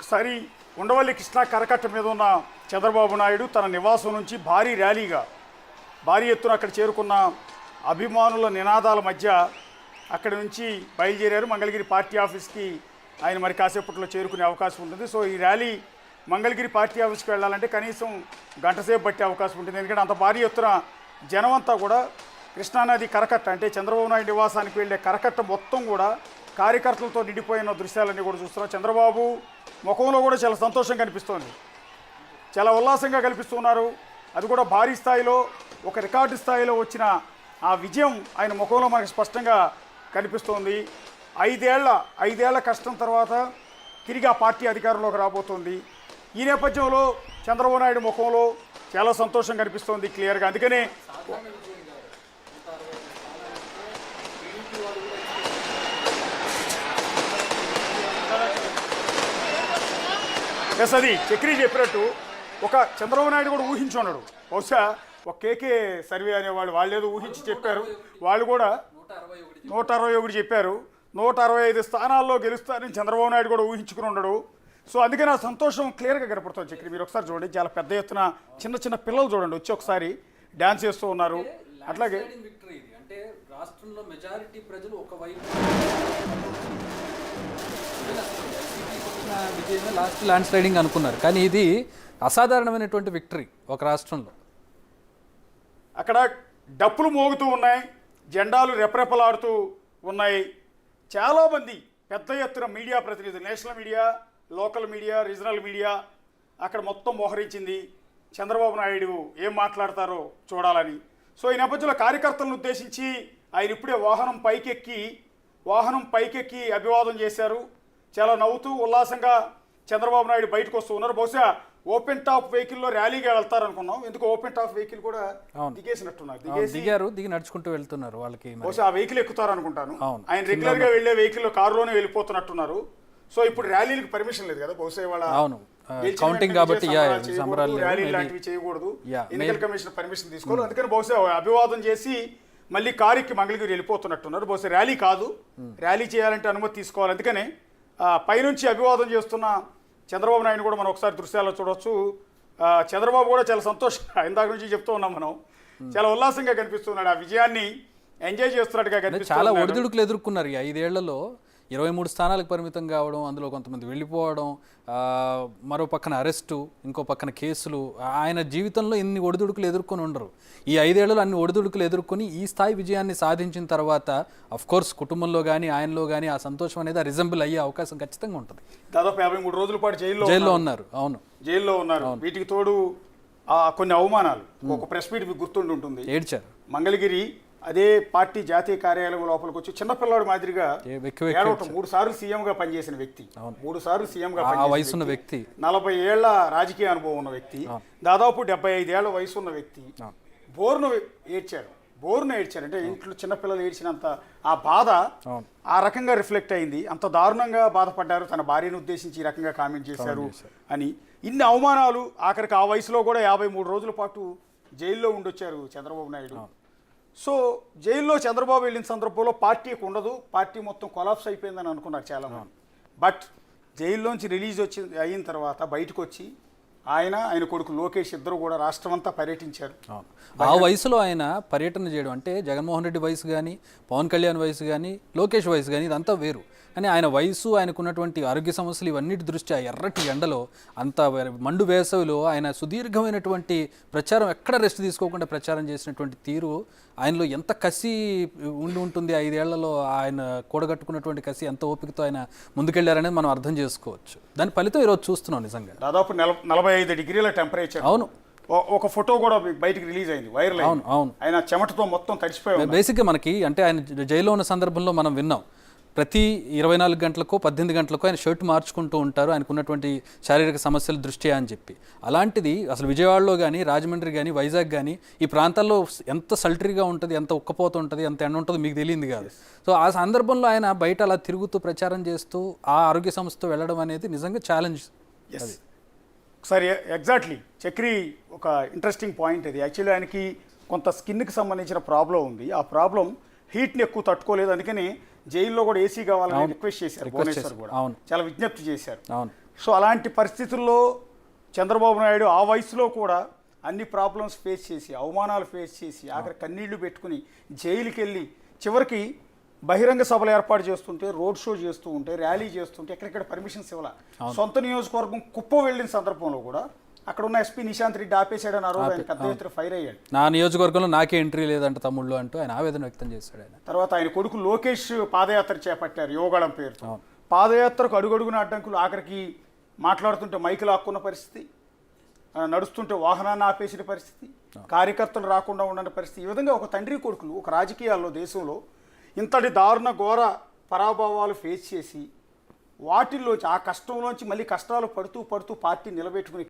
ఒకసారి ఉండవల్లి కృష్ణా కరకట్ట మీద ఉన్న చంద్రబాబు నాయుడు తన నివాసం నుంచి భారీ ర్యాలీగా భారీ ఎత్తున అక్కడ చేరుకున్న అభిమానుల నినాదాల మధ్య అక్కడి నుంచి బయలుదేరారు. మంగళగిరి పార్టీ ఆఫీస్కి ఆయన మరి కాసేపట్లో చేరుకునే అవకాశం ఉంటుంది. సో ఈ ర్యాలీ మంగళగిరి పార్టీ ఆఫీస్కి వెళ్ళాలంటే కనీసం గంటసేపు పట్టే అవకాశం ఉంటుంది. ఎందుకంటే అంత భారీ ఎత్తున జనమంతా కూడా కృష్ణానది కరకట్ట అంటే చంద్రబాబు నాయుడు నివాసానికి వెళ్ళే కరకట్ట మొత్తం కూడా కార్యకర్తలతో నిండిపోయిన దృశ్యాలన్నీ కూడా చూస్తున్నాం. చంద్రబాబు ముఖంలో కూడా చాలా సంతోషం కనిపిస్తోంది, చాలా ఉల్లాసంగా కనిపిస్తున్నారు. అది కూడా భారీ స్థాయిలో ఒక రికార్డు స్థాయిలో వచ్చిన ఆ విజయం ఆయన ముఖంలో మనకు స్పష్టంగా కనిపిస్తోంది. ఐదేళ్ల కష్టం తర్వాత తిరిగి ఆ పార్టీ అధికారంలోకి రాబోతోంది. ఈ నేపథ్యంలో చంద్రబాబు నాయుడు ముఖంలో చాలా సంతోషం కనిపిస్తోంది క్లియర్గా. అందుకనే ఎస్ అది చక్రి చెప్పినట్టు ఒక చంద్రబాబు నాయుడు కూడా ఊహించున్నాడు. బహుశా ఒక కేకే సర్వే అనేవాళ్ళు వాళ్ళేదో ఊహించి చెప్పారు. వాళ్ళు కూడా 161 చెప్పారు. 165 స్థానాల్లో గెలుస్తారని చంద్రబాబు నాయుడు కూడా ఊహించుకుని ఉన్నాడు. సో అందుకని ఆ సంతోషం క్లియర్గా కనపడుతుంది. చక్రి మీరు ఒకసారి చూడండి, చాలా పెద్ద ఎత్తున చిన్న పిల్లలు చూడండి వచ్చి ఒకసారి డ్యాన్స్ చేస్తూ ఉన్నారు. అట్లాగే రాష్ట్రంలో మెజారిటీ ప్రజలు ఒకవైపు విజయమే లాస్ట్ ల్యాండ్ స్లైడింగ్ అనుకున్నారు, కానీ ఇది అసాధారణమైనటువంటి విక్టరీ ఒక రాష్ట్రంలో. అక్కడ డప్పులు మోగుతూ ఉన్నాయి, జెండాలు రెపరెపలాడుతూ ఉన్నాయి. చాలామంది పెద్ద ఎత్తున మీడియా ప్రతినిధులు, national media, local media, regional media అక్కడ మొత్తం మోహరించింది చంద్రబాబు నాయుడు ఏం మాట్లాడతారో చూడాలని. సో ఈ నేపథ్యంలో కార్యకర్తలను ఉద్దేశించి ఆయన ఇప్పుడే వాహనం పైకెక్కి అభివాదం చేశారు. చాలా నవ్వుతూ ఉల్లాసంగా చంద్రబాబు నాయుడు బయటకు వస్తూ ఉన్నారు. బహుశా ఓపెన్ టాప్ వెహికల్లో ర్యాలీగా వెళ్తారనుకున్నాం. ఎందుకు ఓపెన్ టాప్ వెహికల్ కూడా దిగేసినట్టున్నారు, దిగి నడుచుకుంటూ వెళ్తున్నారు. వాళ్ళకి బహుశా ఆ వెహికల్ ఎక్కుతారనుకుంటాను. ఆయన రెగ్యులర్ గా వెళ్లే వెహికల్లో కారులోనే వెళ్ళిపోతున్నట్టున్నారు. సో ఇప్పుడు ర్యాలీలకు పర్మిషన్ లేదు కదా, బహుశా వాళ్ళ కౌంటింగ్ కాబట్టి ర్యాలీ లాంటివి చేయకూడదు, ఎన్నికల కమిషన్ పర్మిషన్ తీసుకోవాలి. అందుకని బహుశా అభివాదం చేసి మళ్ళీ కారుకి మంగళగిరి వెళ్ళిపోతున్నట్టున్నారు. బహుశా ర్యాలీ కాదు, ర్యాలీ చేయాలంటే అనుమతి తీసుకోవాలి. అందుకనే పైనుంచి అభివాదం చేస్తున్న చంద్రబాబు నాయుడు కూడా మనం ఒకసారి దృశ్యాల్లో చూడవచ్చు. చంద్రబాబు కూడా చాలా సంతోషంగా ఇందాక నుంచి చెప్తూ ఉన్నాం మనం, చాలా ఉల్లాసంగా కనిపిస్తున్నాడు. ఆ విజయాన్ని ఎంజాయ్ చేస్తున్నట్టుగా కనిపిస్తుంది. చాలా ఒడిదుడుకులు ఎదుర్కొన్నారు. 5 ఏళ్లలో 23 స్థానాలకు పరిమితం కావడం, అందులో కొంతమంది వెళ్ళిపోవడం, మరో పక్కన అరెస్టు, ఇంకో పక్కన కేసులు. ఆయన జీవితంలో ఇన్ని ఒడిదుడుకులు ఎదుర్కొని ఉండరు. ఈ 5 ఏళ్లలో అన్ని ఒడిదుడుకులు ఎదుర్కొని ఈ స్థాయి విజయాన్ని సాధించిన తర్వాత అఫ్కోర్స్ కుటుంబంలో కానీ ఆయనలో కానీ ఆ సంతోషం అనేది రిజంబుల్ అయ్యే అవకాశం ఖచ్చితంగా ఉంటుంది. దాదాపు 53 రోజుల పాటు జైల్లో ఉన్నారు. అవును, జైల్లో ఉన్నారు. వీటికి తోడు కొన్ని అవమానాలు. ఒక ప్రెస్ మీట్ మీకు గుర్తుండి ఉంటుంది, ఏడ్చారు. మంగళగిరి అదే పార్టీ జాతీయ కార్యాలయం లోపలికి వచ్చి చిన్నపిల్లాడు మాదిరిగా 3 సార్లు సీఎంగా పనిచేసిన వ్యక్తి, 3 సార్లు సీఎంగా పనిచేసిన వ్యక్తి, 40 ఏళ్ల రాజకీయ అనుభవం ఉన్న వ్యక్తి, దాదాపు 75 ఏళ్ల వయసు ఉన్న వ్యక్తి బోర్ను ఏడ్చారు. అంటే ఇంట్లో చిన్నపిల్లలు ఏడ్చినంత ఆ బాధ ఆ రకంగా రిఫ్లెక్ట్ అయింది. అంత దారుణంగా బాధపడ్డారు, తన భార్యను ఉద్దేశించి ఈ రకంగా కామెంట్ చేశారు అని. ఇన్ని అవమానాలు, ఆఖరికి ఆ వయసులో కూడా 53 రోజుల పాటు జైల్లో ఉండొచ్చారు చంద్రబాబు నాయుడు. సో జైల్లో చంద్రబాబు వెళ్ళిన సందర్భంలో పార్టీకి ఉండదు, పార్టీ మొత్తం కొలాప్స్ అయిపోయిందని అనుకున్నారు చాలామంది. బట్ జైల్లోంచి రిలీజ్ అయిన తర్వాత బయటకు వచ్చి ఆయన కొడుకు లోకేష్ ఇద్దరు కూడా రాష్ట్రం అంతా పర్యటించారు. ఆ వయసులో ఆయన పర్యటన చేయడం అంటే జగన్మోహన్ రెడ్డి వయసు కానీ, పవన్ కళ్యాణ్ వయసు కానీ, లోకేష్ వయసు కానీ ఇదంతా వేరు. కానీ ఆయన వయసు, ఆయనకున్నటువంటి ఆరోగ్య సమస్యలు ఇవన్నిటి దృష్ట్యా ఎర్రటి ఎండలో అంత మండు వేసవిలో ఆయన సుదీర్ఘమైనటువంటి ప్రచారం, ఎక్కడ రెస్ట్ తీసుకోకుండా ప్రచారం చేసినటువంటి తీరు ఆయనలో ఎంత కసి ఉంటుంది. 5 ఏళ్లలో ఆయన కూడగట్టుకున్నటువంటి కసి, ఎంత ఓపికతో ఆయన ముందుకెళ్లారనేది మనం అర్థం చేసుకోవచ్చు. దాని ఫలితం ఈరోజు చూస్తున్నాం. నిజంగా దాదాపు 45 డిగ్రీల టెంపరేచర్. అవును, ఒక ఫోటో కూడా మీకు బయటికి రిలీజ్ అయింది, వైరల్ అవును అయింది. అవును ఆయన చెమటతో మొత్తం తడిసిపోయి ఉన్నారు. బేసిక్గా మనకి అంటే ఆయన జైల్లో ఉన్న సందర్భంలో మనం విన్నాం, ప్రతి 24 గంటలకో 18 గంటలకో ఆయన షర్ట్ మార్చుకుంటూ ఉంటారు ఆయనకు ఉన్నటువంటి శారీరక సమస్యల దృష్ట్యా అని చెప్పి. అలాంటిది అసలు విజయవాడలో కానీ, రాజమండ్రి కానీ, వైజాగ్ కానీ ఈ ప్రాంతాల్లో ఎంత సల్టరీగా ఉంటుంది, ఎంత ఉక్కపోత ఉంటుంది, ఎంత ఎండ ఉంటుందో మీకు తెలియదు కాదు. సో ఆ సందర్భంలో ఆయన బయట అలా తిరుగుతూ ప్రచారం చేస్తూ ఆ ఆరోగ్య సంస్థతో వెళ్ళడం అనేది నిజంగా ఛాలెంజ్. ఎస్ ఒకసారి ఎగ్జాక్ట్లీ చక్రి ఒక ఇంట్రెస్టింగ్ పాయింట్ అది. యాక్చువల్లీ ఆయనకి కొంత స్కిన్కి సంబంధించిన ప్రాబ్లం ఉంది. ఆ ప్రాబ్లం హీట్ని ఎక్కువ తట్టుకోలేదు, అందుకని జైల్లో కూడా ఏసీ కావాలని రిక్వెస్ట్ చేశారు. భువనేశ్వర్ కూడా చాలా విజ్ఞప్తి చేశారు. సో అలాంటి పరిస్థితుల్లో చంద్రబాబు నాయుడు ఆ వయసులో కూడా అన్ని ప్రాబ్లమ్స్ ఫేస్ చేసి, అవమానాలు ఫేస్ చేసి, ఆఖరి కన్నీళ్లు పెట్టుకుని జైలుకి వెళ్ళి చివరికి బహిరంగ సభలు ఏర్పాటు చేస్తుంటే, రోడ్ షో చేస్తూ ఉంటే, ర్యాలీ చేస్తుంటే ఎక్కడెక్కడ పర్మిషన్స్ ఇవ్వాల. సొంత నియోజకవర్గం కుప్పం వెళ్ళిన సందర్భంలో కూడా అక్కడ ఉన్న ఎస్పీ నిశాంత్ రెడ్డి ఆపేశాడని ఆ రోజు ఆయన పెద్ద ఎత్తున ఫైర్ అయ్యాడు. నా నియోజకవర్గంలో నాకే ఎంట్రీ లేదంట తమ్ముళ్ళు అంటూ ఆయన ఆవేదన వ్యక్తం చేశాడు. ఆయన తర్వాత ఆయన కొడుకు లోకేష్ పాదయాత్ర చేపట్టారు యువగళం పేరుతో. పాదయాత్రకు అడుగడుగున అడ్డంకులు, ఆఖరికి మాట్లాడుతుంటే మైకు లాక్కున్న పరిస్థితి, నడుస్తుంటే వాహనాన్ని ఆపేసిన పరిస్థితి, కార్యకర్తలు రాకుండా ఉన్న పరిస్థితి. ఈ విధంగా ఒక తండ్రి కొడుకులు ఒక రాజకీయాల్లో దేశంలో ఇంతటి దారుణ ఘోర పరాభవాలు ఫేస్ చేసి వాటిల్లోంచి ఆ కష్టంలోంచి మళ్ళీ కష్టాలు పడుతూ పార్టీ నిలబెట్టుకుని